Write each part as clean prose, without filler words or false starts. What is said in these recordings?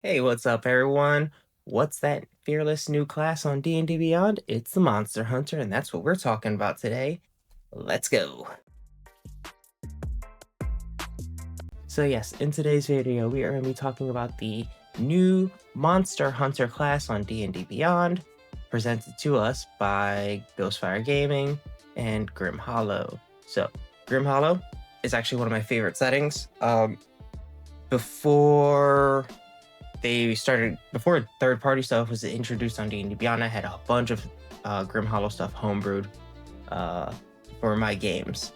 Hey, what's up, everyone? What's that fearless new class on D&D Beyond? It's the Monster Hunter, and that's what we're talking about today. Let's go. So yes, in today's video, we are going to be talking about the new Monster Hunter class on D&D Beyond, presented to us by Ghostfire Gaming and Grim Hollow. So, Grim Hollow is actually one of my favorite settings. Before third-party stuff was introduced on D&D Beyond, I had a bunch of Grim Hollow stuff homebrewed for my games.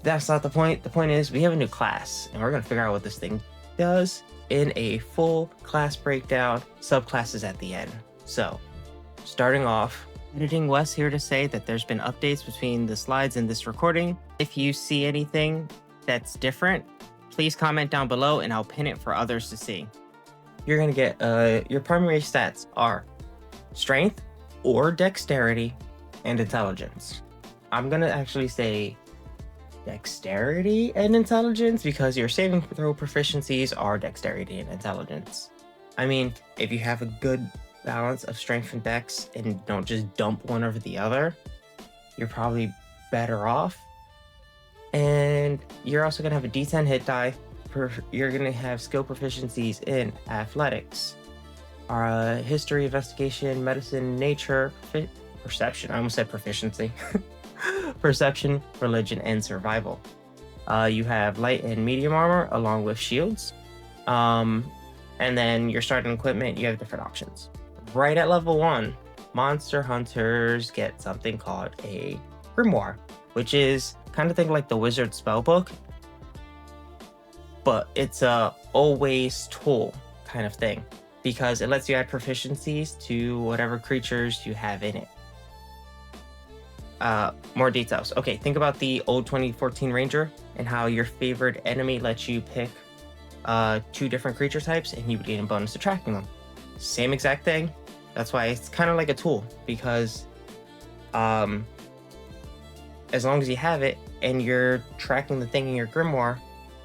That's not the point. The point is we have a new class, and we're going to figure out what this thing does in a full class breakdown, subclasses at the end. So, starting off, Editing Wes here to say that there's been updates between the slides and this recording. If you see anything that's different, please comment down below and I'll pin it for others to see. You're going to get your primary stats are strength or dexterity and intelligence. I'm going to actually say dexterity and intelligence because your saving throw proficiencies are dexterity and intelligence. I mean, if you have a good balance of strength and dex and don't just dump one over the other, you're probably better off. And you're also going to have a d10 hit die. You're going to have skill proficiencies in athletics, history, investigation, medicine, nature, perception. I almost said proficiency. Perception, religion, and survival. You have light and medium armor along with shields. And then your starting equipment, you have different options. Right at level 1, monster hunters get something called a Grimoire, which is kind of think like the wizard spellbook, but it's a always tool kind of thing because it lets you add proficiencies to whatever creatures you have in it. More details. Okay, think about the old 2014 Ranger and how your favorite enemy lets you pick 2 different creature types and you would gain a bonus to tracking them. Same exact thing. That's why it's kind of like a tool because as long as you have it and you're tracking the thing in your Grimoire,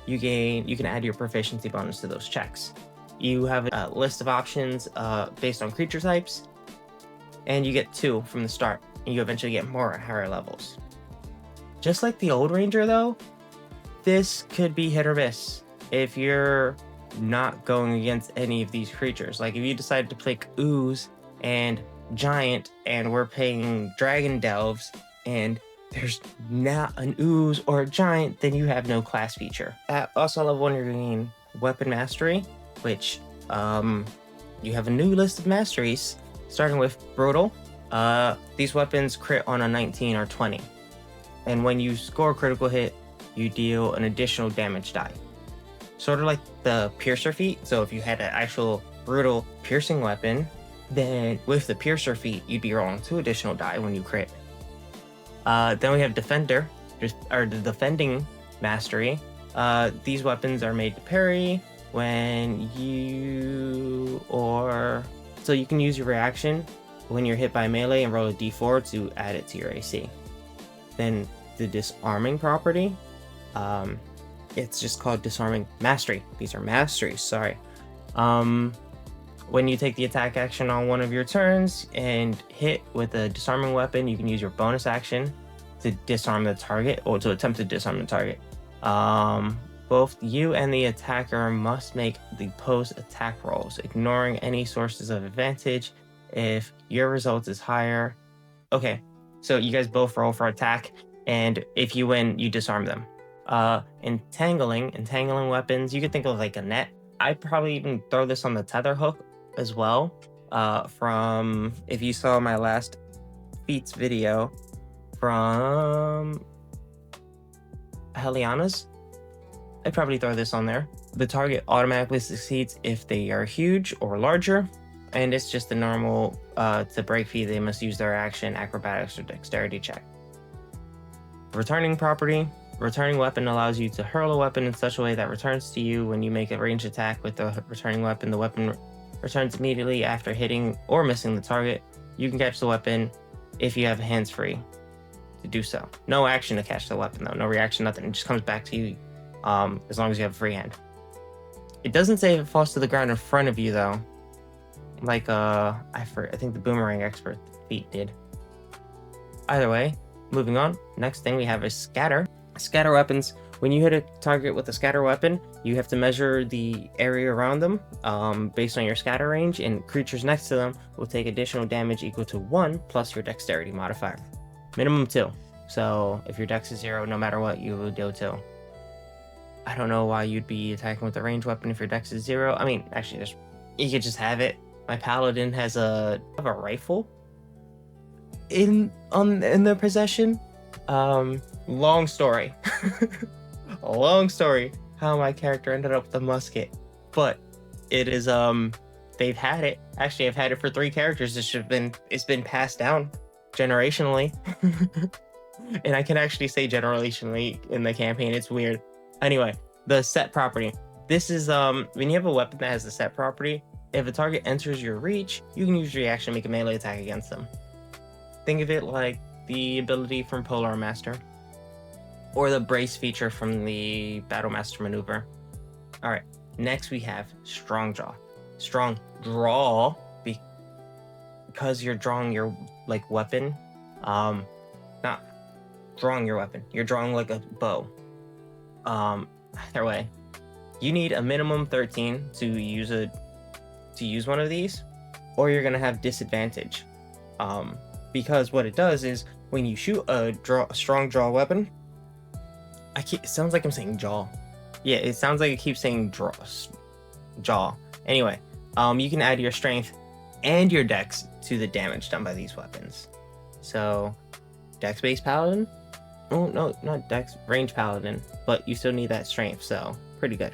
you can add your proficiency bonus to those checks. You have a list of options based on creature types, and you get 2 from the start, and you eventually get more at higher levels. Just like the old Ranger though, this could be hit or miss if you're not going against any of these creatures. Like if you decide to pick Ooze and Giant and we're playing Dragon Delves and there's not an Ooze or a Giant, then you have no class feature. At also level 1, you're getting Weapon Mastery, which you have a new list of masteries, starting with Brutal. These weapons crit on a 19 or 20. And when you score a critical hit, you deal an additional damage die. Sort of like the Piercer feat. So if you had an actual Brutal piercing weapon, then with the Piercer feat, you'd be rolling 2 additional die when you crit. Then we have Defender, or the Defending Mastery. These weapons are made to parry when so you can use your reaction when you're hit by melee and roll a d4 to add it to your AC. Then the Disarming property, it's just called Disarming Mastery. These are masteries, sorry. When you take the attack action on one of your turns and hit with a disarming weapon, you can use your bonus action to disarm the target or to attempt to disarm the target. Both you and the attacker must make the post-attack rolls, ignoring any sources of advantage if your result is higher. Okay, so you guys both roll for attack, and if you win, you disarm them. Entangling weapons, you could think of like a net. I'd probably even throw this on the tether hook as well. From if you saw my last feats video from Heliana's, I'd probably throw this on there. The target automatically succeeds if they are huge or larger, and it's just the normal to break feat, they must use their action, acrobatics, or dexterity check. Returning property. Returning weapon allows you to hurl a weapon in such a way that returns to you when you make a ranged attack with the returning weapon. The weapon returns immediately after hitting or missing the target. You can catch the weapon if you have hands free to do so. No action to catch the weapon though, no reaction, nothing. It just comes back to you as long as you have a free hand. It doesn't say if it falls to the ground in front of you though. Like I think the boomerang expert feat did. Either way, moving on. Next thing we have is scatter. Scatter weapons. When you hit a target with a scatter weapon, you have to measure the area around them based on your scatter range, and creatures next to them will take additional damage equal to 1 plus your dexterity modifier. Minimum 2. So if your dex is 0, no matter what, you will deal 2. I don't know why you'd be attacking with a ranged weapon if your dex is 0. I mean, actually, you could just have it. My paladin has a rifle in their possession. Long story. A long story how my character ended up with a musket, but it is they've had it. Actually, I've had it for 3 characters. It's been passed down generationally. And I can actually say generationally in the campaign. It's weird. Anyway, the set property. This is when you have a weapon that has a set property, if a target enters your reach, you can use your reaction to make a melee attack against them. Think of it like the ability from Polar Master, or the brace feature from the Battle Master maneuver. All right, next we have Strong Draw. Strong Draw, because you're drawing your weapon, not drawing your weapon. You're drawing like a bow. Either way, you need a minimum 13 to use one of these, or you're gonna have disadvantage. Because what it does is when you shoot a strong draw weapon, it sounds like I'm saying jaw. Yeah, it sounds like it keeps saying jaw. Anyway, you can add your strength and your dex to the damage done by these weapons. So, dex-based paladin? Oh no, not dex, range paladin, but you still need that strength, so pretty good.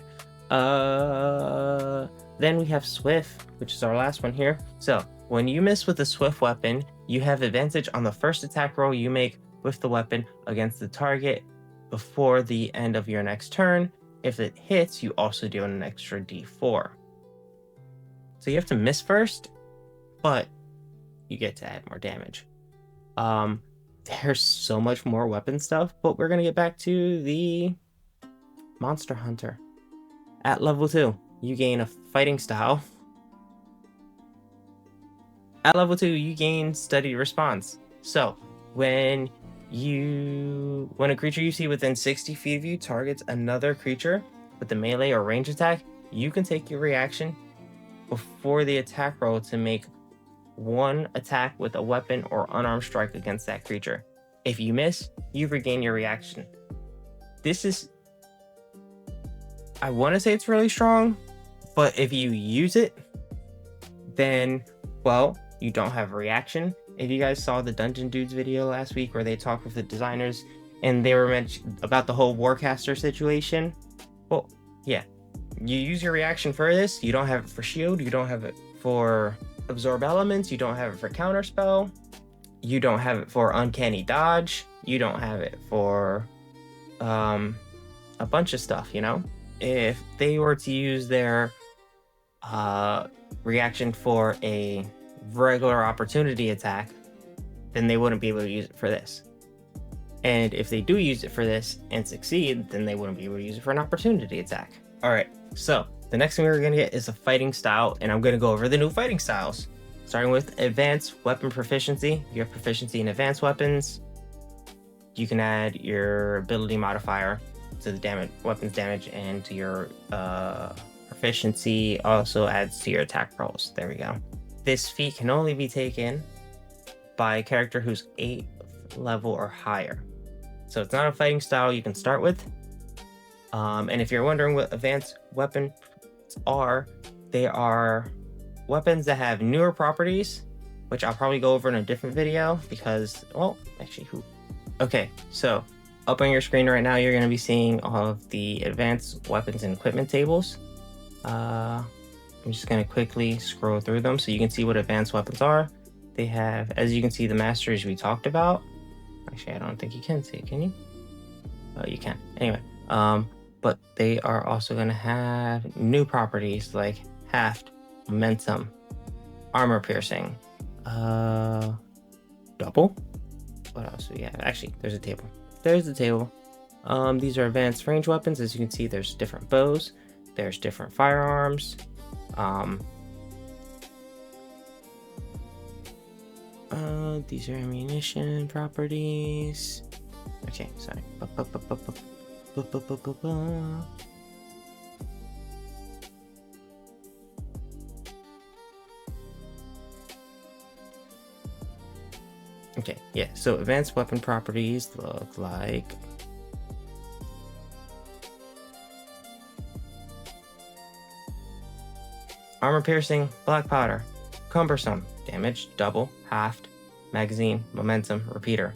Then we have swift, which is our last one here. So, when you miss with a swift weapon, you have advantage on the first attack roll you make with the weapon against the target before the end of your next turn. If it hits, you also deal an extra d4. So you have to miss first, but you get to add more damage. There's so much more weapon stuff, but we're gonna get back to the Monster Hunter. At level 2, you gain a fighting style. At level 2, you gain studied response. So when a creature you see within 60 feet of you targets another creature with a melee or range attack, you can take your reaction before the attack roll to make 1 attack with a weapon or unarmed strike against that creature. If you miss, you regain your reaction. I want to say it's really strong, but if you use it, then, well, you don't have a reaction. If you guys saw the Dungeon Dudes video last week where they talked with the designers and they were mentioned about the whole Warcaster situation, well, yeah, you use your reaction for this. You don't have it for shield. You don't have it for absorb elements. You don't have it for counterspell. You don't have it for uncanny dodge. You don't have it for a bunch of stuff, you know? If they were to use their reaction for a regular opportunity attack, then they wouldn't be able to use it for this. And if they do use it for this and succeed, then they wouldn't be able to use it for an opportunity attack. All right, so the next thing we're going to get is a fighting style, and I'm going to go over the new fighting styles. Starting with advanced weapon proficiency. You have proficiency in advanced weapons. You can add your ability modifier to the weapon's damage, and to your proficiency also adds to your attack rolls. There we go. This feat can only be taken by a character who's 8th level or higher. So it's not a fighting style you can start with. And if you're wondering what advanced weapons are, they are weapons that have newer properties, which I'll probably go over in a different video because, well, actually, Okay, so up on your screen right now, you're going to be seeing all of the advanced weapons and equipment tables. I'm just going to quickly scroll through them so you can see what advanced weapons are. They have, as you can see, the masteries we talked about. Actually, I don't think you can see it, can you? Oh, you can. Anyway, but they are also going to have new properties like haft, momentum, armor piercing, double. What else do we have? Actually, there's a table. There's the table. These are advanced range weapons. As you can see, there's different bows. There's different firearms. These are ammunition properties. Okay, sorry. Okay, yeah, so advanced weapon properties look like armor piercing, black powder, cumbersome, damage, double, halved, magazine, momentum, repeater.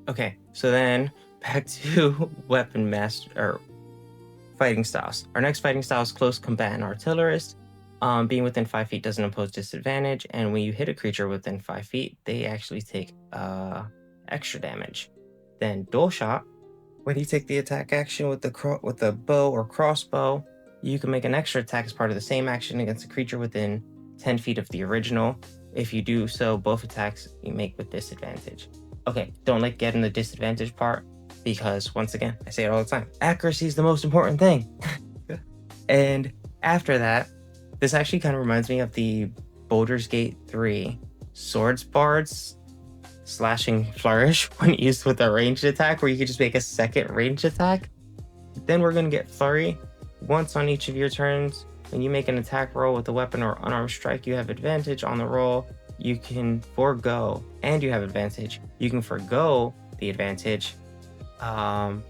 Okay, so then back to weapon master or fighting styles. Our next fighting style is close combatant artillerist. Being within 5 feet doesn't impose disadvantage, and when you hit a creature within 5 feet, they actually take extra damage. Then dual shot. When you take the attack action with the bow or crossbow, you can make an extra attack as part of the same action against a creature within 10 feet of the original. If you do so, both attacks you make with disadvantage. Okay, don't like getting the disadvantage part because, once again, I say it all the time, accuracy is the most important thing. And after that, this actually kind of reminds me of the Baldur's Gate 3 Swords Bards slashing flourish when used with a ranged attack, where you could just make a second ranged attack. Then we're going to get flurry. Once on each of your turns, when you make an attack roll with a weapon or unarmed strike, you have advantage on the roll. You can forego, and you have advantage. You can forego the advantage and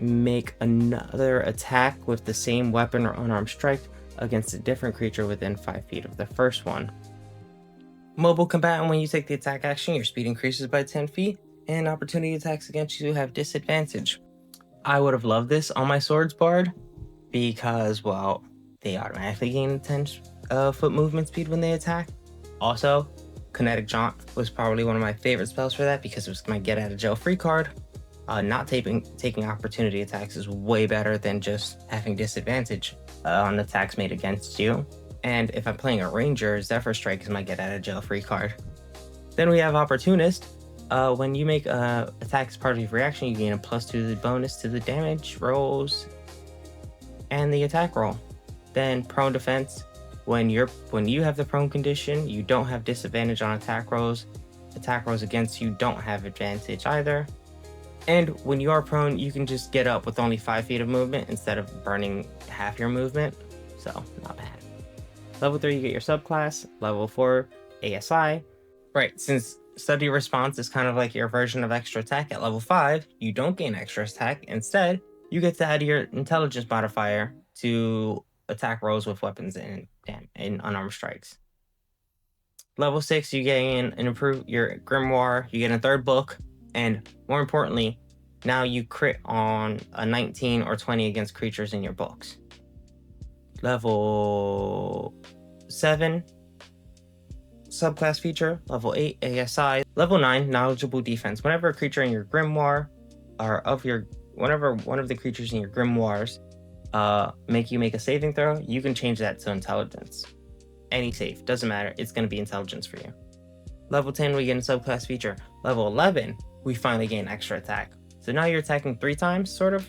make another attack with the same weapon or unarmed strike against a different creature within 5 feet of the first one. Mobile combatant, when you take the attack action, your speed increases by 10 feet, and opportunity attacks against you have disadvantage. I would have loved this on my Swords Bard because, well, they automatically gain 10 foot movement speed when they attack. Also, Kinetic Jaunt was probably one of my favorite spells for that because it was my get out of jail free card. Not taking opportunity attacks is way better than just having disadvantage on attacks made against you. And if I'm playing a Ranger, Zephyr Strike is my get out of jail free card. Then we have Opportunist. When you make attacks part of your reaction, you gain a +2 bonus to the damage rolls and the attack roll. Then Prone Defense. When you have the prone condition, you don't have disadvantage on attack rolls. Attack rolls against you don't have advantage either. And when you are prone, you can just get up with only 5 feet of movement instead of burning half your movement. So, not bad. Level 3, you get your subclass. Level 4, ASI. Right, since Study Response is kind of like your version of extra attack, at level 5, you don't gain extra attack. Instead, you get to add your intelligence modifier to attack rolls with weapons and unarmed strikes. Level 6, you gain and improve your Grimoire. You get a 3rd book. And more importantly, now you crit on a 19 or 20 against creatures in your books. Level 7, subclass feature. Level 8, ASI. Level 9, knowledgeable defense. Whenever a creature in your grimoire, whenever one of the creatures in your grimoires make a saving throw, you can change that to intelligence. Any save, doesn't matter, it's going to be intelligence for you. Level 10, we get a subclass feature. Level 11, we finally gain extra attack. So now you're attacking 3 times, sort of.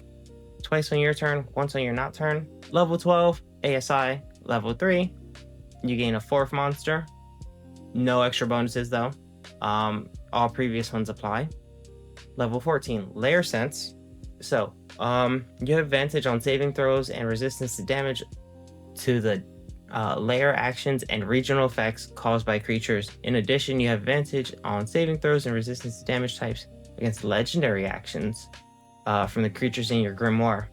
Twice on your turn, once on your not turn. Level 12, ASI. Level 3, you gain a 4th monster. No extra bonuses though. All previous ones apply. Level 14, Lair Sense. So, you have advantage on saving throws and resistance to damage to the layer actions and regional effects caused by creatures. In addition, you have advantage on saving throws and resistance to damage types against legendary actions from the creatures in your grimoire.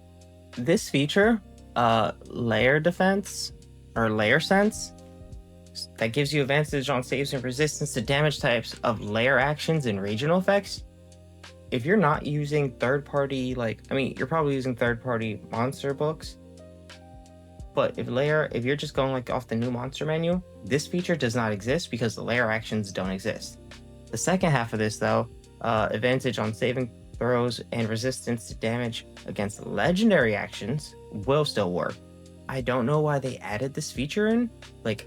This feature, layer defense or layer sense, that gives you advantage on saves and resistance to damage types of layer actions and regional effects. If you're not using third-party, you're probably using third-party monster books. But if you're just going off the new monster menu, this feature does not exist because the layer actions don't exist. The second half of this though, advantage on saving throws and resistance to damage against legendary actions will still work. I don't know why they added this feature in.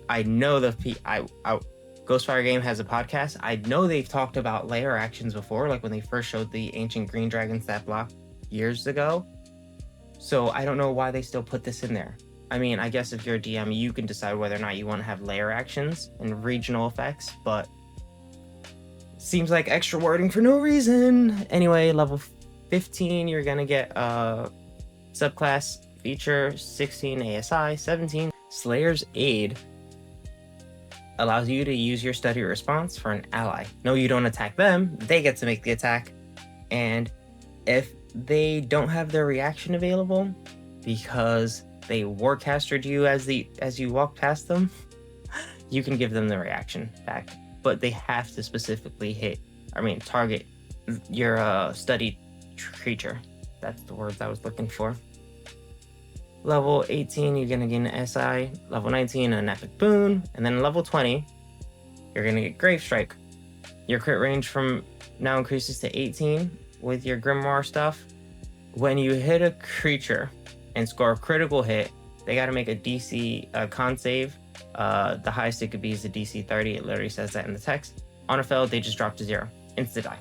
I know Ghostfire Game has a podcast. I know they've talked about layer actions before, when they first showed the ancient green dragon stat block. years ago. So I don't know why they still put this in there. I mean, I guess if you're a DM, you can decide whether or not you want to have layer actions and regional effects, but seems like extra wording for no reason. Anyway, level 15, you're gonna get a subclass feature, 16 ASI, 17 Slayer's Aid. Allows you to use your study response for an ally. No, you don't attack them, they get to make the attack. And if they don't have their reaction available because they warcastered you as you walk past them, you can give them the reaction back. But they have to specifically target your studied creature. That's the words I was looking for. Level 18, you're gonna gain an SI. Level 19, an epic boon. And then level 20, you're gonna get Grave Strike. Your crit range from now increases to 18 with your Grimoire stuff. When you hit a creature and score a critical hit, they gotta make a DC con save. The highest it could be is a DC 30. It literally says that in the text. On a fail, they just drop to 0. Insta die.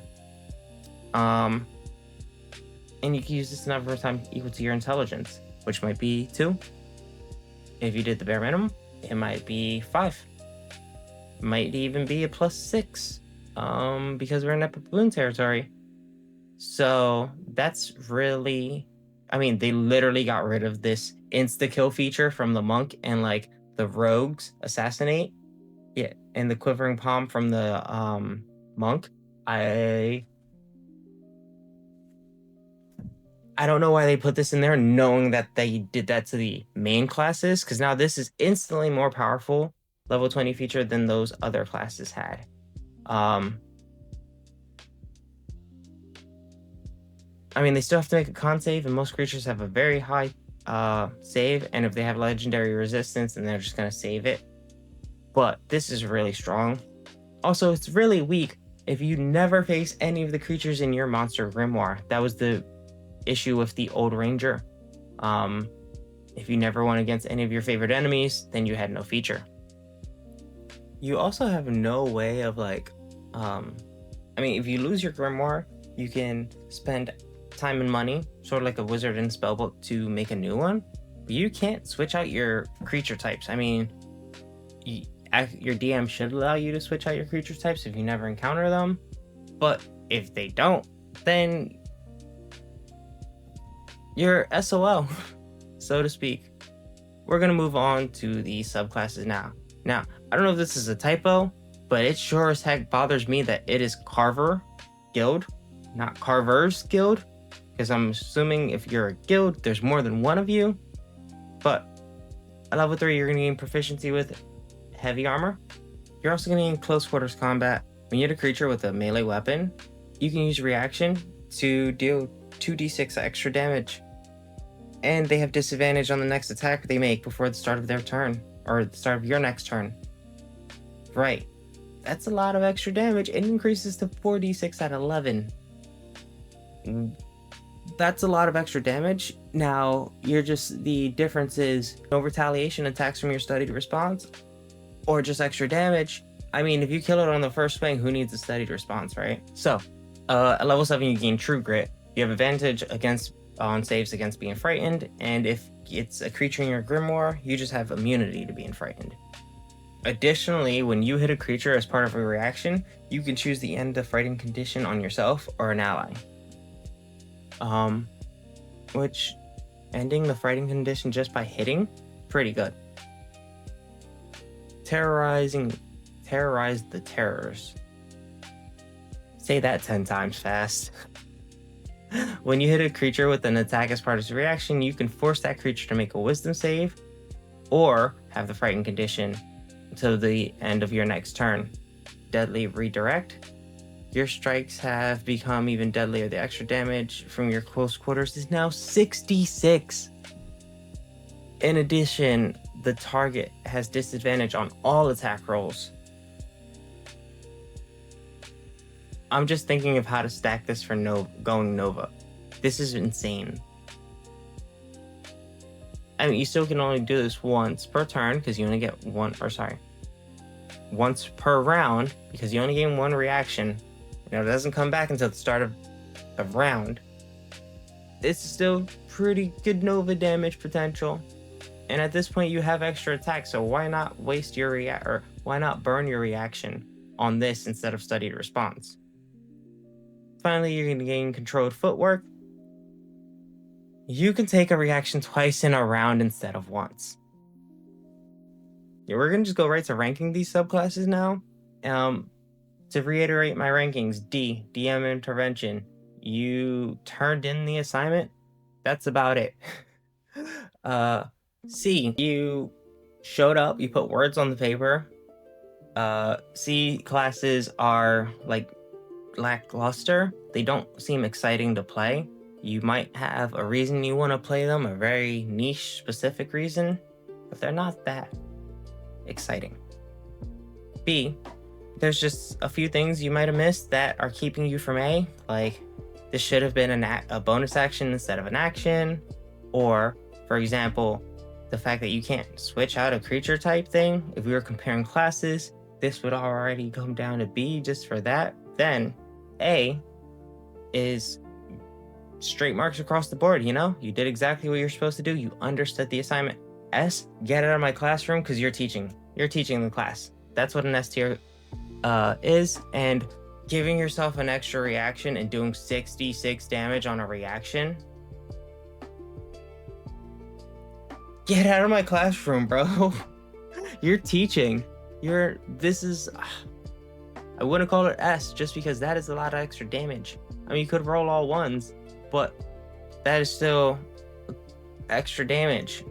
And you can use this number of times equal to your intelligence, which might be 2. If you did the bare minimum, it might be 5. Might even be a +6, because we're in epic boon territory. So that's really, I mean, they literally got rid of this insta-kill feature from the monk and like the rogues assassinate. Yeah, and the quivering palm from the monk. I don't know why they put this in there knowing that they did that to the main classes, because now this is instantly more powerful level 20 feature than those other classes had. I mean, they still have to make a con save, and most creatures have a very high save, and if they have legendary resistance, then they're just going to save it. But this is really strong. Also, it's really weak if you never face any of the creatures in your monster Grimoire. That was the issue with the old ranger. If you never won against any of your favorite enemies, then you had no feature. You also have no way of like, I mean, if you lose your Grimoire, you can spend time and money, sort of like a wizard in spellbook, to make a new one. But you can't switch out your creature types. I mean, your DM should allow you to switch out your creature types if you never encounter them. But if they don't, then you're SOL, so to speak. We're gonna move on to the subclasses now. Now, I don't know if this is a typo, but it sure as heck bothers me that it is Carver Guild, not Carver's Guild, because I'm assuming if you're a guild, there's more than one of you. But at level 3, you're gonna gain proficiency with heavy armor. You're also gonna gain close quarters combat. When you hit a creature with a melee weapon, you can use reaction to deal 2d6 extra damage. And they have disadvantage on the next attack they make before the start of their turn, or the start of your next turn. Right. That's a lot of extra damage. It increases to 4d6 at 11. That's a lot of extra damage. Now, the difference is no retaliation attacks from your studied response, or just extra damage. I mean, if you kill it on the first swing, who needs a studied response, right? So, at level 7, you gain True Grit. You have advantage on saves against being frightened, and if it's a creature in your Grimoire, you just have immunity to being frightened. Additionally, when you hit a creature as part of a reaction, you can choose the end the frightened condition on yourself or an ally. Which, ending the frightened condition just by hitting, pretty good. Terrorize the terrors. Say that 10 times fast. When you hit a creature with an attack as part of its reaction, you can force that creature to make a wisdom save, or have the frightened condition until the end of your next turn. Deadly redirect. Your strikes have become even deadlier. The extra damage from your close quarters is now 66. In addition, the target has disadvantage on all attack rolls. I'm just thinking of how to stack this for going Nova. This is insane. I mean, you still can only do this once per turn, because you only get once per round, because you only gain one reaction. You know, it doesn't come back until the start of round. it's still pretty good Nova damage potential. And at this point, you have extra attack, so why not waste your why not burn your reaction on this instead of studied response? Finally, you're going to gain controlled footwork. You can take a reaction twice in a round instead of once. Yeah, we're going to just go right to ranking these subclasses now. To reiterate my rankings, D, DM Intervention. You turned in the assignment. That's about it. C, you showed up, you put words on the paper. C classes are like lackluster. They don't seem exciting to play. You might have a reason you want to play them, a very niche specific reason, but they're not that exciting. B, there's just a few things you might have missed that are keeping you from A, like this should have been a bonus action instead of an action, or for example, the fact that you can't switch out a creature type thing. If we were comparing classes, this would already come down to B just for that. Then A is straight marks across the board, you know? You did exactly what you're supposed to do. You understood the assignment. S, get out of my classroom because you're teaching. You're teaching the class. That's what an S tier is, and giving yourself an extra reaction and doing 66 damage on a reaction. Get out of my classroom, bro. You're teaching. This is, I wouldn't call it S just because that is a lot of extra damage. I mean, you could roll all ones, but that is still extra damage.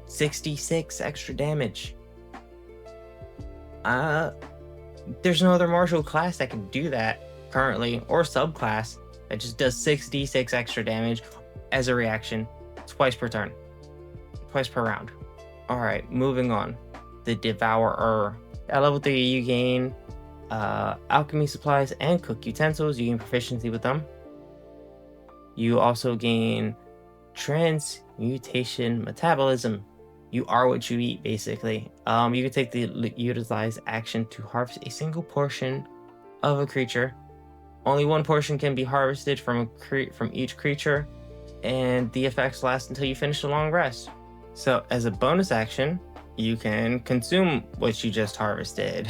66 extra damage. There's no other martial class that can do that currently, or subclass that just does 66 extra damage as a reaction twice per turn, twice per round. All right, moving on. The Devourer. At level 3, you gain alchemy supplies and cook utensils. You gain proficiency with them. You also gain transmutation metabolism. You are what you eat, basically. You can take the utilize action to harvest a single portion of a creature. Only one portion can be harvested from each creature, and the effects last until you finish a long rest. So, as a bonus action, you can consume what you just harvested.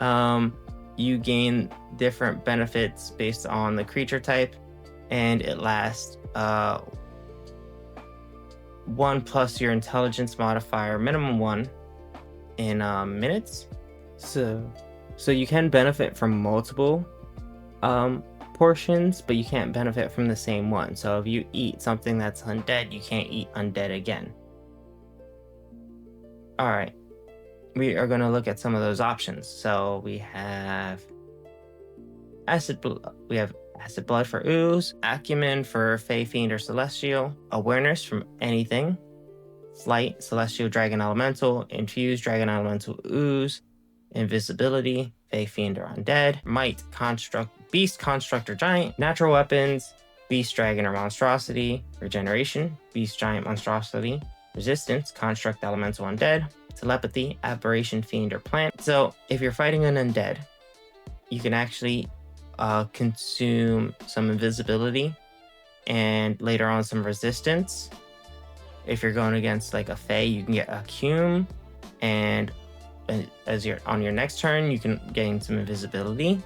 You gain different benefits based on the creature type, and it lasts 1 plus your intelligence modifier, minimum 1 in minutes. So you can benefit from multiple portions, but you can't benefit from the same one. So if you eat something that's undead, you can't eat undead again. All right, we are going to look at some of those options. So we have acid blood for ooze, acumen for fey, fiend, or celestial, awareness from anything, flight, celestial, dragon, elemental, infused, dragon, elemental, ooze, invisibility, fey, fiend, or undead, might, construct, beast, construct, or giant, natural weapons, beast, dragon, or monstrosity, regeneration, beast, giant, monstrosity, resistance, construct, elemental, undead, telepathy, aberration, fiend, or plant. So if you're fighting an undead, you can actually consume some invisibility and later on some resistance. If you're going against like a fey, you can get a cum, and as you're on your next turn, you can gain some invisibility.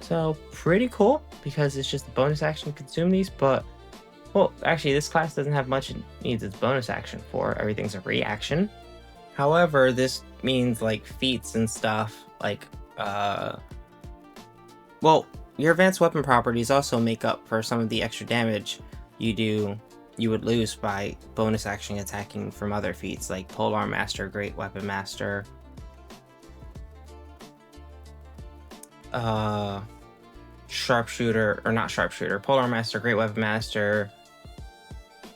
So pretty cool, because it's just a bonus action to consume these. But well, actually, this class doesn't have much it needs its bonus action for. Everything's a reaction. However, this means like feats and stuff like well, your advanced weapon properties also make up for some of the extra damage you would lose by bonus action attacking from other feats like Polearm Master, Great Weapon Master, Sharpshooter, or not Sharpshooter, Polearm Master, Great Weapon Master,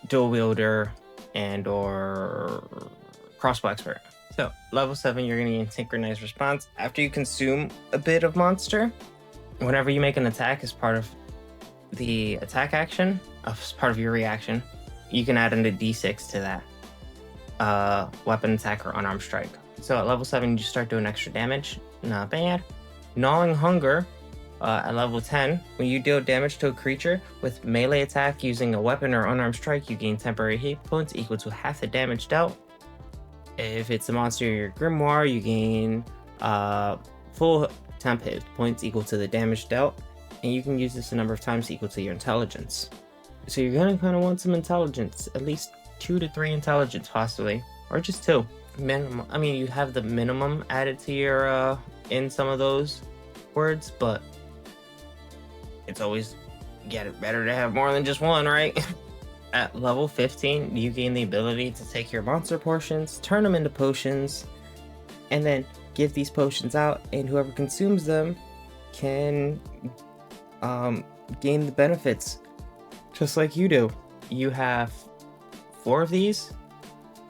Dual Wielder, and or Crossbow Expert. So level 7, you're going to gain Synchronized Response after you consume a bit of monster. Whenever you make an attack as part of the attack action, as part of your reaction, you can add in a d6 to that weapon attack or unarmed strike. So at level 7, you start doing extra damage. Not bad. Gnawing Hunger. At level 10, when you deal damage to a creature with melee attack using a weapon or unarmed strike, you gain temporary hit points equal to half the damage dealt. If it's a monster in your Grimoire, you gain full temp hit points equal to the damage dealt, and you can use this a number of times equal to your intelligence. So you're gonna kind of want some intelligence, at least 2 to 3 intelligence possibly, or just 2. Minimum. I mean, you have the minimum added to your in some of those words, but it's always better to have more than just 1, right? At level 15, you gain the ability to take your monster portions, turn them into potions, and then give these potions out, and whoever consumes them can gain the benefits just like you do. You have 4 of these,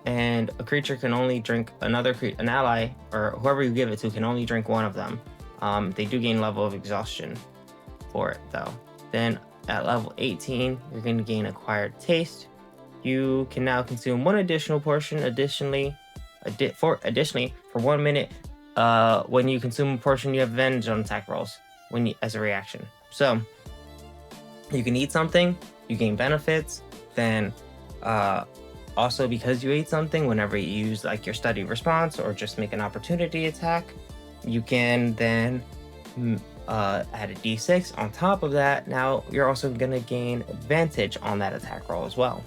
and a creature can only drink an ally, or whoever you give it to, can only drink 1 of them. They do gain level of exhaustion for it though. Then at level 18, you're going to gain acquired taste. You can now consume 1 additional portion. Additionally, for 1 minute, when you consume a portion, you have advantage on attack rolls as a reaction. So you can eat something, you gain benefits. Then also, because you ate something, whenever you use like your study response or just make an opportunity attack, you can then add a d6 on top of that. Now you're also going to gain advantage on that attack roll as well.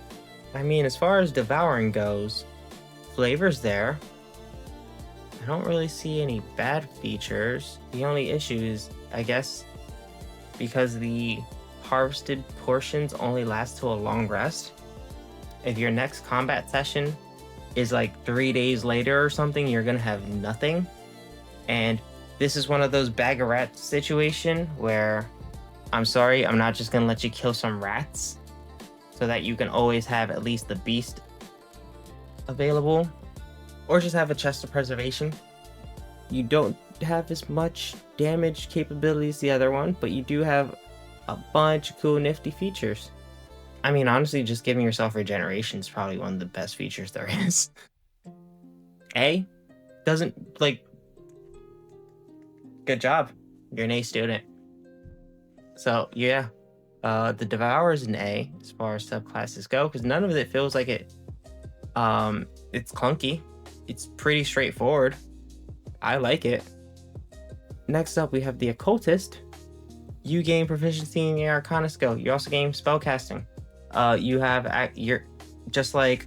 I mean, as far as devouring goes, flavor's there. I don't really see any bad features. The only issue is, I guess, because the harvested portions only last till a long rest. If your next combat session is like 3 days later or something, you're going to have nothing. And this is one of those bag of rats situation where, I'm sorry, I'm not just going to let you kill some rats so that you can always have at least the beast available, or just have a chest of preservation. You don't have as much damage capabilities as the other one, but you do have a bunch of cool nifty features. I mean, honestly, just giving yourself regeneration is probably one of the best features there is. Doesn't, like, good job. You're an A student. So, yeah. The Devourer is an A as far as subclasses go, because none of it feels like it. It's clunky. It's pretty straightforward. I like it. Next up, we have the Occultist. You gain proficiency in your Arcana skill. You also gain spellcasting. You're just like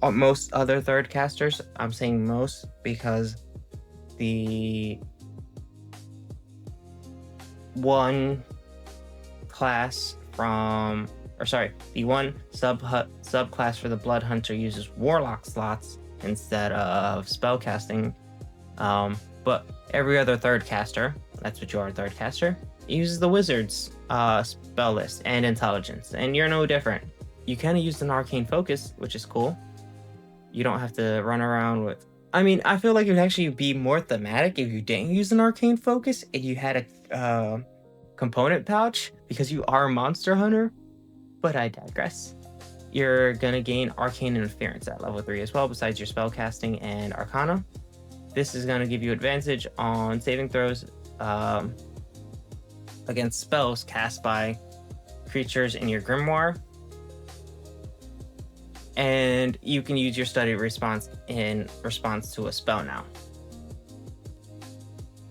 most other third casters. I'm saying most because the one subclass for the Blood Hunter uses Warlock slots instead of spellcasting. But every other third caster, that's what you are, a third caster, uses the Wizard's spell list and intelligence, and you're no different. You kind of use an arcane focus, which is cool. You don't have to run around with. I mean, I feel like it would actually be more thematic if you didn't use an arcane focus and you had a component pouch, because you are a monster hunter. But I digress. You're gonna gain arcane interference at level 3 as well, besides your spellcasting and arcana. This is gonna give you advantage on saving throws against spells cast by creatures in your Grimoire. And you can use your study response in response to a spell now,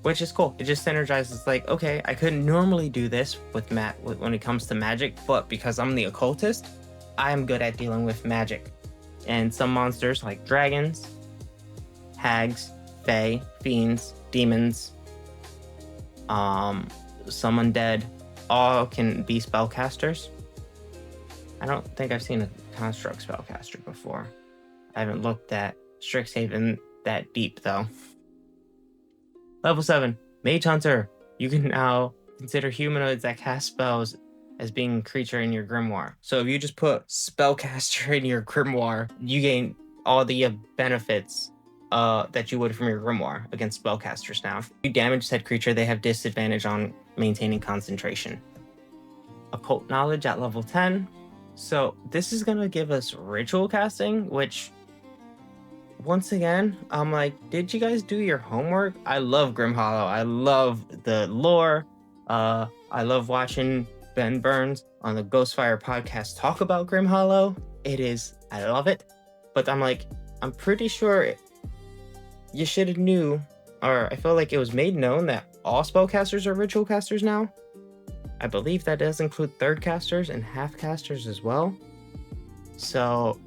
which is cool. It just synergizes, like, okay, I couldn't normally do this with when it comes to magic, but because I'm the occultist, I'm good at dealing with magic. And some monsters like dragons, hags, fae, fiends, demons, some undead, all can be spellcasters. I don't think I've seen a construct spellcaster before. I haven't looked at Strixhaven that deep though. Level 7, Mage Hunter. You can now consider humanoids that cast spells as being a creature in your Grimoire. So if you just put Spellcaster in your Grimoire, you gain all the benefits that you would from your Grimoire against Spellcasters now. If you damage said creature, they have disadvantage on maintaining concentration. Occult Knowledge at level 10. So this is going to give us ritual casting, which, once again, I'm like, did you guys do your homework? I love Grim Hollow. I love the lore. I love watching Ben Burns on the Ghostfire podcast talk about Grim Hollow. I love it. But I'm pretty sure you should have knew, or I feel like it was made known that all spellcasters are ritual casters now. I believe that does include third casters and half casters as well. So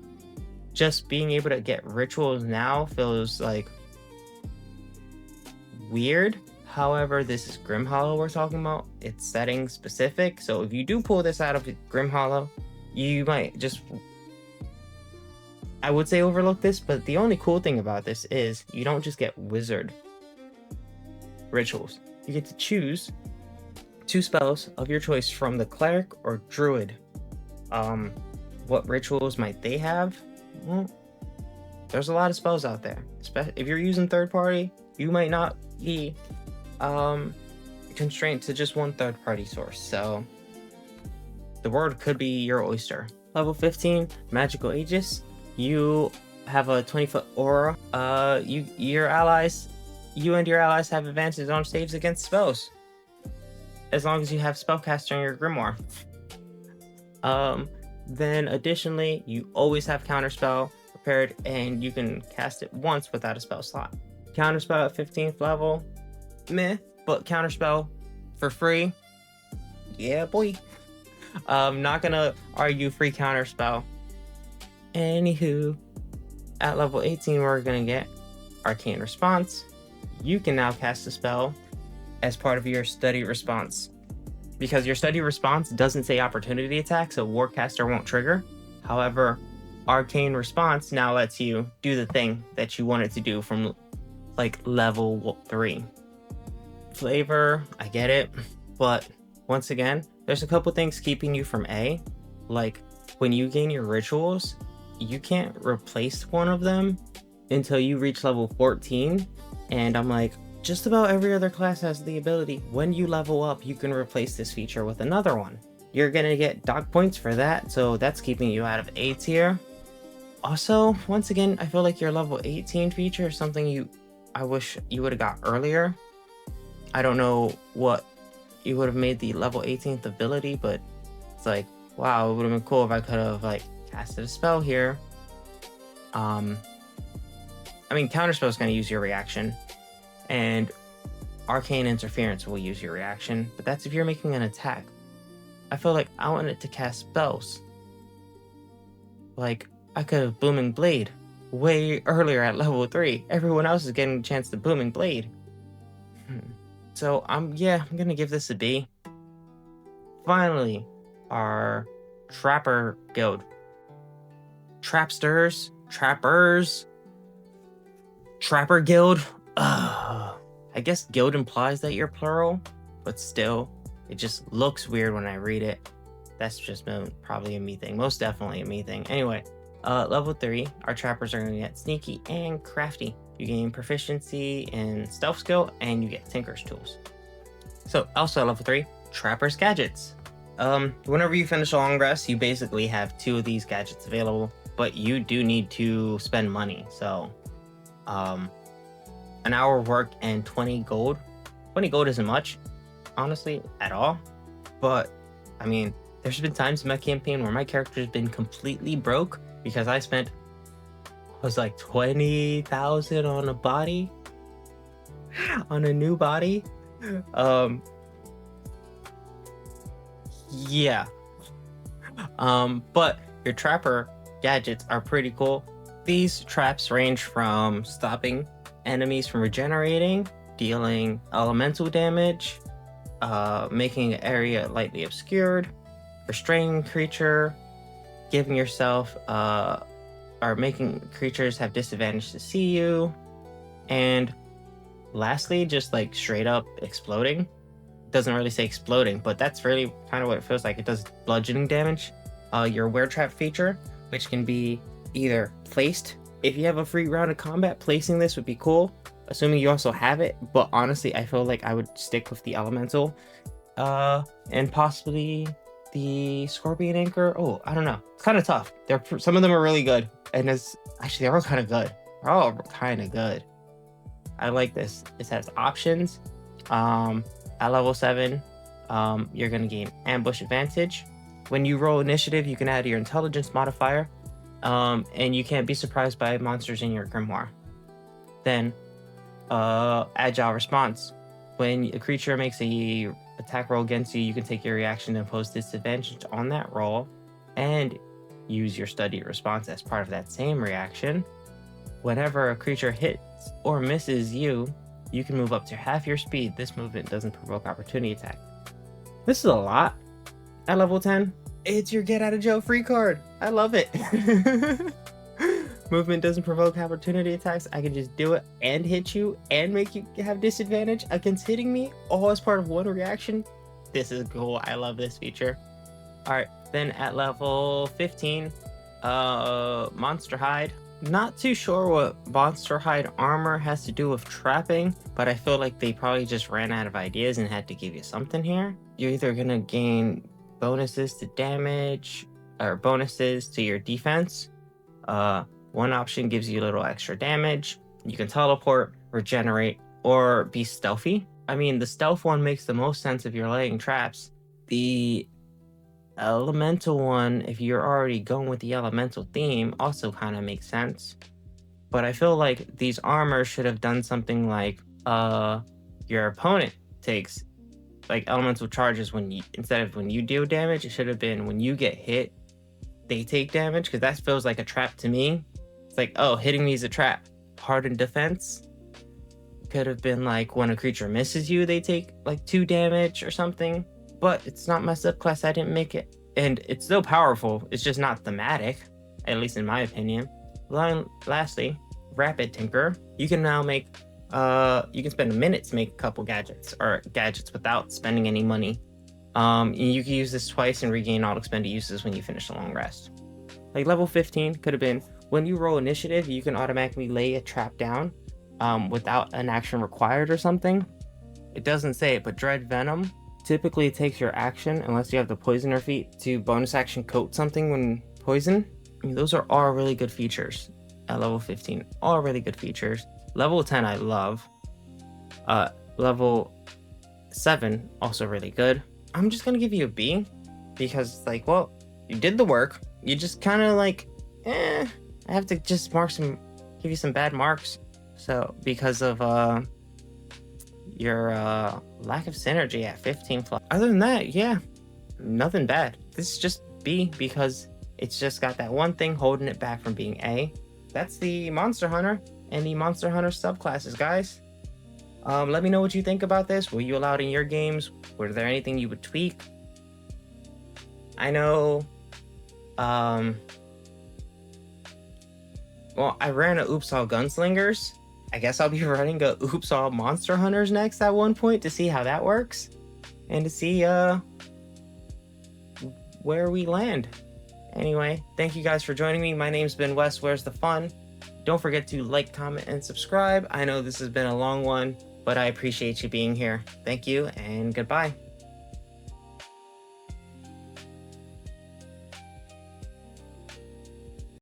just being able to get rituals now feels like weird. However, this is Grim Hollow we're talking about. It's setting specific. So if you do pull this out of Grim Hollow, you might just, I would say, overlook this, but the only cool thing about this is you don't just get wizard rituals. You get to choose 2 spells of your choice from the cleric or druid. What rituals might they have? Well, there's a lot of spells out there. If you're using third party, you might not be constrained to just one third party source. So the world could be your oyster. Level 15, Magical Aegis. You have a 20-foot aura. You and your allies have advantage on stage against spells, as long as you have spellcaster in your Grimoire. Then additionally, you always have counterspell prepared, and you can cast it once without a spell slot. Counterspell at 15th level, meh, but counterspell for free, yeah boy. Not gonna argue free counterspell. Anywho, at level 18 we're gonna get Arcane Response. You can now cast a spell as part of your study response. Because your study response doesn't say opportunity attack, so Warcaster won't trigger. However, Arcane Response now lets you do the thing that you wanted to do from like level 3. Flavor, I get it, but once again, there's a couple things keeping you from A. Like when you gain your rituals, you can't replace one of them until you reach level 14. And I'm like, just about every other class has the ability, when you level up, you can replace this feature with another one. You're gonna get dock points for that, so that's keeping you out of A tier. Also, once again, I feel like your level 18 feature is something I wish you would have got earlier. I don't know what you would have made the level 18th ability, but it's like, wow, it would have been cool if I could have like casted a spell here. I mean, counterspell is going to use your reaction, and arcane interference will use your reaction, but that's if you're making an attack. I feel like I wanted to cast spells. Like, I could have Booming Blade way earlier at level 3. Everyone else is getting a chance to Booming Blade. So, yeah, I'm gonna give this a B. Finally, our Trapper Guild. Trapsters, Trappers, Trapper Guild. I guess guild implies that you're plural, but still, it just looks weird when I read it. That's just probably a me thing. Most definitely a me thing. Anyway, level 3, our trappers are going to get sneaky and crafty. You gain proficiency in stealth skill, and you get tinker's tools. So, also at level 3, trappers gadgets. Whenever you finish a long rest, you basically have 2 of these gadgets available, but you do need to spend money. So, an hour of work and 20 gold. 20 gold isn't much, honestly, at all. But, I mean, there's been times in my campaign where my character's been completely broke because I spent, was like 20,000 on a body, on a new body. Yeah. But your trapper gadgets are pretty cool. These traps range from stopping enemies from regenerating, dealing elemental damage, making an area lightly obscured, restraining creature, giving yourself or making creatures have disadvantage to see you, and lastly, just like straight up exploding. Doesn't really say exploding, but that's really kind of what it feels like. It does bludgeoning damage. Your wear trap feature, which can be either placed. If you have a free round of combat, placing this would be cool, assuming you also have it, but honestly, I feel like I would stick with the elemental, and possibly the scorpion anchor. Oh, I don't know. It's kind of tough. Some of them are really good, and they're all kind of good. They're all kind of good. I like this. It has options. At level 7, you're going to gain ambush advantage. When you roll initiative, you can add your intelligence modifier, and you can't be surprised by monsters in your grimoire. Then, agile response. When a creature makes a attack roll against you, you can take your reaction to impose disadvantage on that roll, and use your studied response as part of that same reaction. Whenever a creature hits or misses you, you can move up to half your speed. This movement doesn't provoke opportunity attack. This is a lot. At level 10, it's your get out of jail free card. I love it. Movement doesn't provoke opportunity attacks. I can just do it and hit you and make you have disadvantage against hitting me, all as part of one reaction. This is cool. I love this feature. All right, then at level 15, Monster Hide. Not too sure what Monster Hide armor has to do with trapping, but I feel like they probably just ran out of ideas and had to give you something here. You're either gonna gain bonuses to damage or bonuses to your defense. One option gives you a little extra damage. You can teleport, regenerate, or be stealthy. I mean, the stealth one makes the most sense if you're laying traps. The elemental one, if you're already going with the elemental theme, also kind of makes sense. But I feel like these armors should have done something like your opponent takes like elemental charges when you, instead of when you deal damage, it should have been when you get hit, they take damage, because that feels like a trap to me. It's like, oh, hitting me is a trap. Hardened defense could have been like when a creature misses you, they take like 2 damage or something. But it's not my subclass. I didn't make it. And it's still powerful. It's just not thematic, at least in my opinion. Lastly, Rapid Tinker. You can now make, you can spend a minute to make a couple gadgets without spending any money. You can use this twice and regain all expended uses when you finish a long rest. Like level 15 could have been, when you roll initiative, you can automatically lay a trap down without an action required or something. It doesn't say it, but Dread Venom typically takes your action, unless you have the Poisoner feat, to bonus action coat something when poisoned. I mean, those are all really good features at level 15. All really good features. Level 10 I love. Level 7 also really good. I'm just gonna give you a B, because like, well, you did the work. You just kind of like, I have to just give you some bad marks. So because of your lack of synergy at 15 plus. Other than that, yeah, nothing bad. This is just B, because it's just got that one thing holding it back from being A. That's the Monster Hunter and the Monster Hunter subclasses, guys. Let me know what you think about this. Were you allowed in your games? Were there anything you would tweak? I know, well, I ran a Oops All Gunslingers. I guess I'll be running a Oops All Monster Hunters next at one point to see how that works. And to see where we land. Anyway, thank you guys for joining me. My name's been Wes. Where's the fun? Don't forget to like, comment, and subscribe. I know this has been a long one, but I appreciate you being here. Thank you, and goodbye.